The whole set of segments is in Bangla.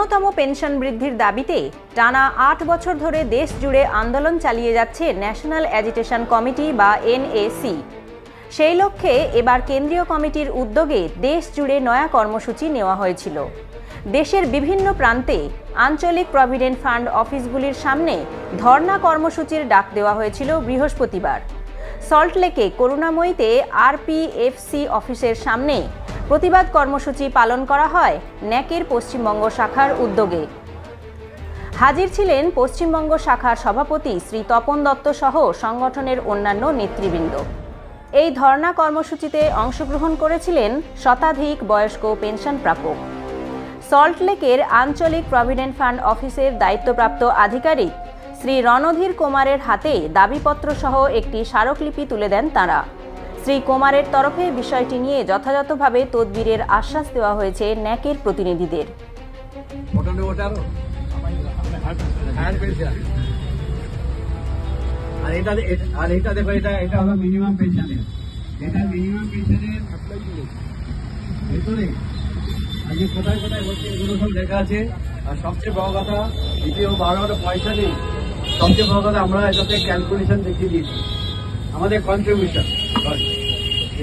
ন্যূনতম পেনশন বৃদ্ধির দাবিতে টানা ৮ বছর ধরে দেশ জুড়ে আন্দোলন চালিয়ে যাচ্ছে ন্যাশনাল অ্যাজিটেশন কমিটি বা এনএসি। সেই লক্ষ্যে এবার কেন্দ্রীয় কমিটির উদ্যোগে দেশ জুড়ে নয়া কর্মসূচি নেওয়া হয়েছিল। দেশের বিভিন্ন প্রান্তে আঞ্চলিক প্রভিডেন্ট ফান্ড অফিসগুলির সামনে ধর্ণা কর্মসূচির ডাক দেওয়া হয়েছিল বৃহস্পতিবার। সল্টলেকে করুণাময়ীতে আরপিএফসি অফিসের সামনে প্রতিবাদ কর্মসূচি পালন করা হয় ন্যাকের পশ্চিমবঙ্গ শাখার উদ্যোগে। হাজির ছিলেন পশ্চিমবঙ্গ শাখার সভাপতি শ্রী তপন দত্ত সহ সংগঠনের অন্যান্য নেতৃবৃন্দ। এই ধর্ণা কর্মসূচিতে অংশগ্রহণ করেছিলেন শতাধিক বয়স্ক পেনশন প্রাপক। সল্টলেকের আঞ্চলিক প্রভিডেন্ট ফান্ড অফিসের দায়িত্বপ্রাপ্ত আধিকারিক শ্রী রণধীর কুমারের হাতে দাবিপত্র সহ একটি স্মারকলিপি তুলে দেন তাঁরা। শ্রী কুমারের তরফে বিষয়টি নিয়ে যথাযথভাবে তদবিরের আশ্বাস দেওয়া হয়েছে ন্যাকের প্রতিনিধিদের। কোথায় কোথায় হচ্ছে এগুলো সব লেখা আছে। আর সবচেয়ে বড় কথা, দ্বিতীয় 12 পয়সা নেই। সবচেয়ে বড় কথা, আমরা এটাতে ক্যালকুলেশন দেখিয়ে দিয়েছি আমাদের কন্ট্রিবিউশন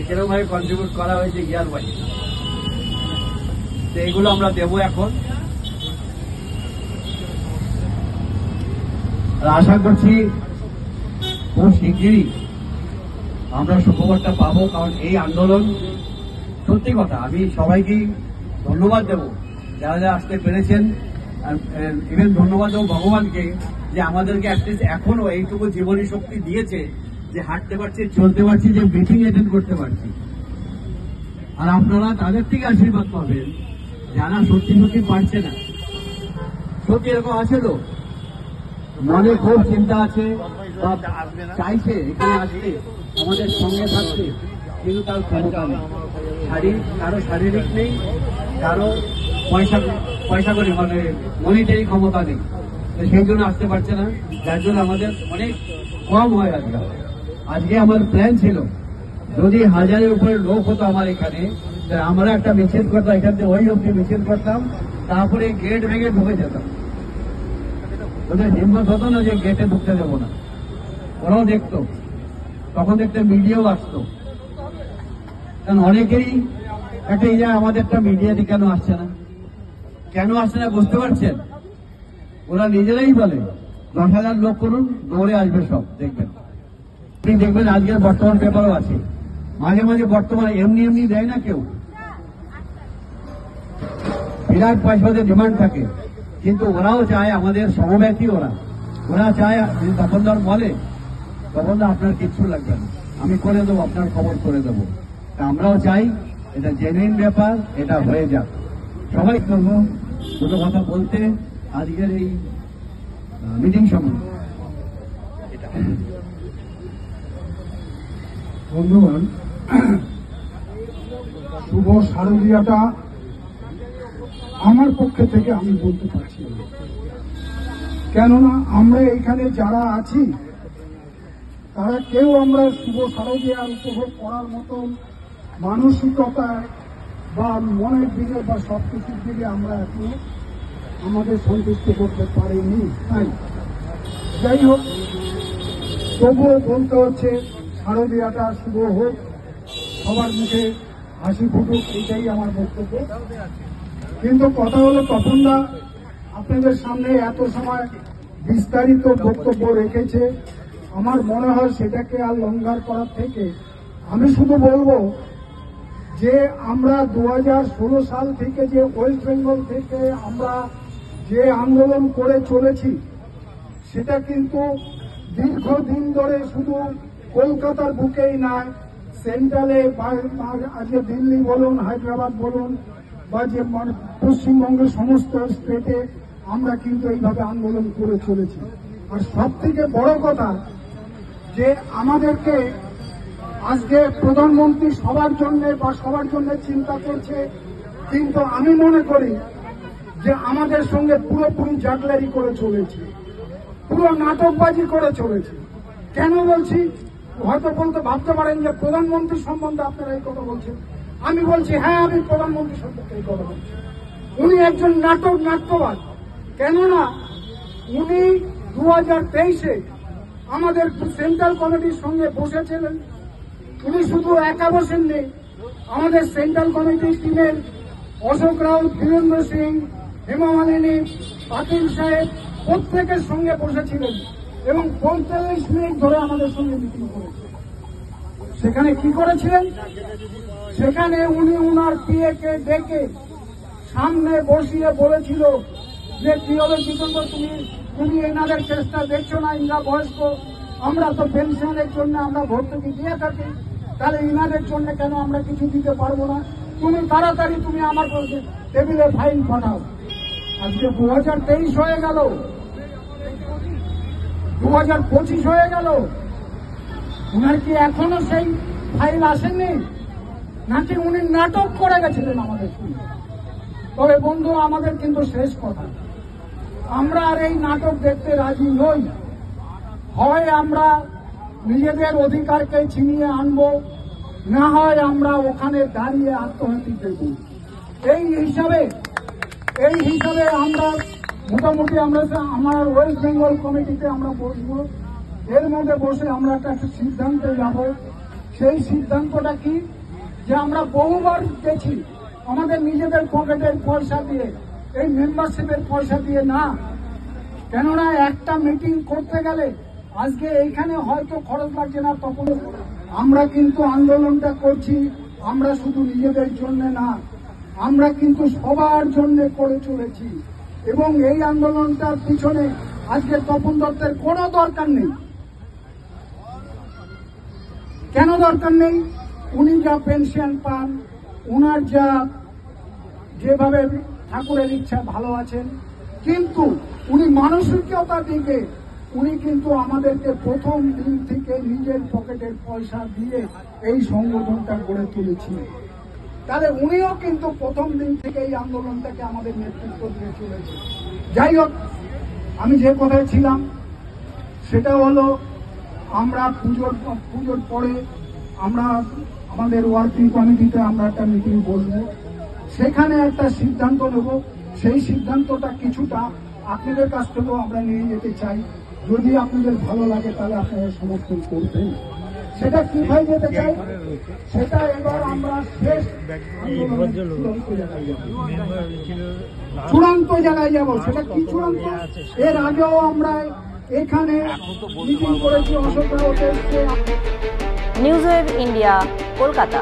কিরকম ভাবে কন্ট্রিবিউট করা হয়েছে ইয়ার ওয়াইজ। তো এগুলো আমরা দেবো এখন। আর আশা করছি খুব শিগগিরই আমরা সুখবরটা পাবো, কারণ এই আন্দোলন সত্যি কথা। আমি সবাইকেই ধন্যবাদ দেব যারা যারা আসতে পেরেছেন। ইভেন ধন্যবাদ দেবো ভগবানকে যে আমাদেরকে অ্যাটলিস্ট এখনো এইটুকু জীবনী শক্তি দিয়েছে যে হাঁটতে পারছি, চলতে পারছি, যে মিটিং অ্যাটেন্ড করতে পারছি। আর আপনারা তাদের থেকে আশীর্বাদ পাবেন যারা সত্যি সত্যি পারছে না। সত্যি এরকম আছে তো, মনে খুব চিন্তা আছে বা চাইছে এখানে আসতে, আমাদের সঙ্গে থাকতে, কিন্তু তার ক্ষমতা নেই। কারো শারীরিক নেই, কারো পয়সা করে মানে মনিটারি ক্ষমতা নেই, সেই জন্য আসতে পারছে না। যার জন্য আমাদের অনেক কম হয়। আজকে আমার প্ল্যান ছিল যদি 1000-এর উপরে লোক হতো আমার এখানে, আমরা একটা মিছিল করতাম, এখান থেকে ওই অব্দি মিছিল করতাম, তারপরে গেট ভেঙে ঢুকে যেতাম। ওদের হিম্মত হতো না যে গেটে ঢুকতে দেবো না। ওরাও দেখতো, তখন দেখতে মিডিয়াও আসতো। কারণ অনেকেই একটা এই যায় আমাদেরটা মিডিয়াতে কেন আসছে না বুঝতে পারছেন? ওরা নিজেরাই বলে 10,000 লোক করুন, দৌড়ে আসবে সব। দেখবেন আজকের বর্তমান পেপারও আছে, মাঝে মাঝে বর্তমানে এমনি দেয় না কেউ, বিরাট পয়সাদের ডিমান্ড থাকে। কিন্তু ওরাও চায় আমাদের সমব্যথী, ওরা চায় তপনদার বলে তপনদা আপনার কিচ্ছু লাগবে না, আমি করে দেবো, আপনার খবর করে দেবো। তা আমরাও চাই এটা জেনুইন ব্যাপার, এটা হয়ে যাক। সবাই করবো দুটো কথা বলতে আজকের এই মিটিং সময়। বন্ধুগণ, শুভ শারদীয়াটা আমার পক্ষে থেকে আমি বলতে পারছি না, কেননা আমরা এখানে যারা আছি তারা কেউ আমরা শুভ শারদীয়া উপভোগ করার মতন মানসিকতায় বা মনের দিকে বা সবকিছুর দিকে আমরা এখনো আমাদের সন্তুষ্ট করতে পারিনি। তাই যাই হোক, তবুও বলতে হচ্ছে শারদীয়াটা শুভ হোক, সবার মুখে হাসি ফুটুক, এটাই আমার বক্তব্য। কিন্তু কথা হলো, তপনদা আপনাদের সামনে এত সময় বিস্তারিত বক্তব্য রেখেছে, আমার মনে হয় সেটাকে আর লঙ্ঘার করার থেকে আমি শুধু বলবো যে আমরা 2016 সাল থেকে যে ওয়েস্ট বেঙ্গল থেকে আমরা যে আন্দোলন করে চলেছি, সেটা কিন্তু দীর্ঘদিন ধরে শুধু কলকাতার বুকেই নয়, সেন্ট্রালে আজকে দিল্লি বলুন, হায়দ্রাবাদ বলুন, বা যে পশ্চিমবঙ্গের সমস্ত স্টেটে আমরা কিন্তু এইভাবে আন্দোলন করে চলেছি। আর সব থেকে বড় কথা যে আমাদেরকে আজকে প্রধানমন্ত্রী সবার জন্য চিন্তা করছে, কিন্তু আমি মনে করি যে আমাদের সঙ্গে পুরোপুরি জাগলারি করে চলেছে, পুরো নাটকবাজি করে চলেছে। কেন বলছি? হয়তো ভাবতে পারেন যে প্রধানমন্ত্রী সম্বন্ধে আপনারা এই কথা বলছেন। আমি বলছি হ্যাঁ, আমি প্রধানমন্ত্রী সম্পর্কে এই কথা বলছি। উনি একজন নাট্যবাদ। কেননা উনি 2023-এ আমাদের সেন্ট্রাল কমিটির সঙ্গে বসেছিলেন। উনি শুধু একা বসেননি, আমাদের সেন্ট্রাল কমিটির টিমের অশোক রাউত, বীরেন্দ্র সিং, হেমা মালিনী, পাতিল সাহেব প্রত্যেকের সঙ্গে বসেছিলেন এবং 45 মিনিট ধরে আমাদের সঙ্গে মিটিং করেছেন। সেখানে কি করেছিলেন? সেখানে উনি উনার পিএকে ডেকে সামনে বসিয়ে বলেছিল যে কি হলো জিতেন্দ্র, তুমি এনাদের চেষ্টা দেখছো না, ইনারা বয়স্ক, আমরা তো পেনশনের জন্য আমরা ভর্তুকি দিয়ে থাকি, তাহলে ইনাদের জন্য কেন আমরা কিছু দিতে পারবো না? তুমি তাড়াতাড়ি তুমি আমার টেবিলে ফাইল পাঠাও। আজকে 2023 হয়ে গেল, 2025 হয়ে গেল, উনার কি এখনো সেই ফাইল আসেনি? নাকি উনি নাটক করে গেছিলেন আমাদের সঙ্গে? তবে বন্ধু, আমাদের কিন্তু শেষ কথা, আমরা আর এই নাটক দেখতে রাজি নই। হয় আমরা নিজেদের অধিকারকে ছিনিয়ে আনব, না হয় আমরা ওখানে দাঁড়িয়ে আত্মঘাতী দেব। এই হিসাবে আমরা মোটামুটি আমার ওয়েস্ট বেঙ্গল কমিটিতে আমরা বসবো। এর মধ্যে বসে আমরা একটা সিদ্ধান্তে যাব। সেই সিদ্ধান্তটা কি? যে আমরা বহুবার গেছি আমাদের নিজেদের পকেটের পয়সা দিয়ে, এই মেম্বারশিপের পয়সা দিয়ে না। কেননা একটা মিটিং করতে গেলে আজকে এইখানে হয়তো খরচ লাগছে না, তখন আমরা কিন্তু আন্দোলনটা করছি, আমরা শুধু নিজেদের জন্য না, আমরা কিন্তু সবার জন্য করে চলেছি। এবং এই আন্দোলনটার পিছনে আজকে তপন দত্তের কোনো দরকার নেই। কেন দরকার নেই? উনি যা পেনশন পান, উনার যেভাবে ঠাকুরের ইচ্ছা ভালো আছেন, কিন্তু উনি মানসিকতার দিকে উনি কিন্তু আমাদেরকে প্রথম দিন থেকে নিজের পকেটের পয়সা দিয়ে এই সংগঠনটা গড়ে তুলেছিলেন। তাহলে উনিও কিন্তু প্রথম দিন থেকে এই আন্দোলনটাকে আমাদের নেতৃত্ব দিয়ে চলেছে। যাই হোক, আমি যে কথায় ছিলাম সেটা হলো, আমরা পুজোর পরে আমরা আমাদের ওয়ার্কিং কমিটিতে আমরা একটা মিটিং বসবো, সেখানে একটা সিদ্ধান্ত নেব। সেই সিদ্ধান্তটা কিছুটা আপনাদের কাছ থেকেও আমরা নিয়ে যেতে চাই। যদি আপনাদের ভালো লাগে তাহলে আপনারা সমর্থন করবেন। সেটা কিভাবে যেতে চাই, সেটা এবার আমরা শেষ চূড়ান্ত জায়গায় যাব। সেটা কি চূড়ান্ত? এর আগেও আমরা এখানে মিটিং করেছি, Ashok Raut. News Wave India, Kolkata.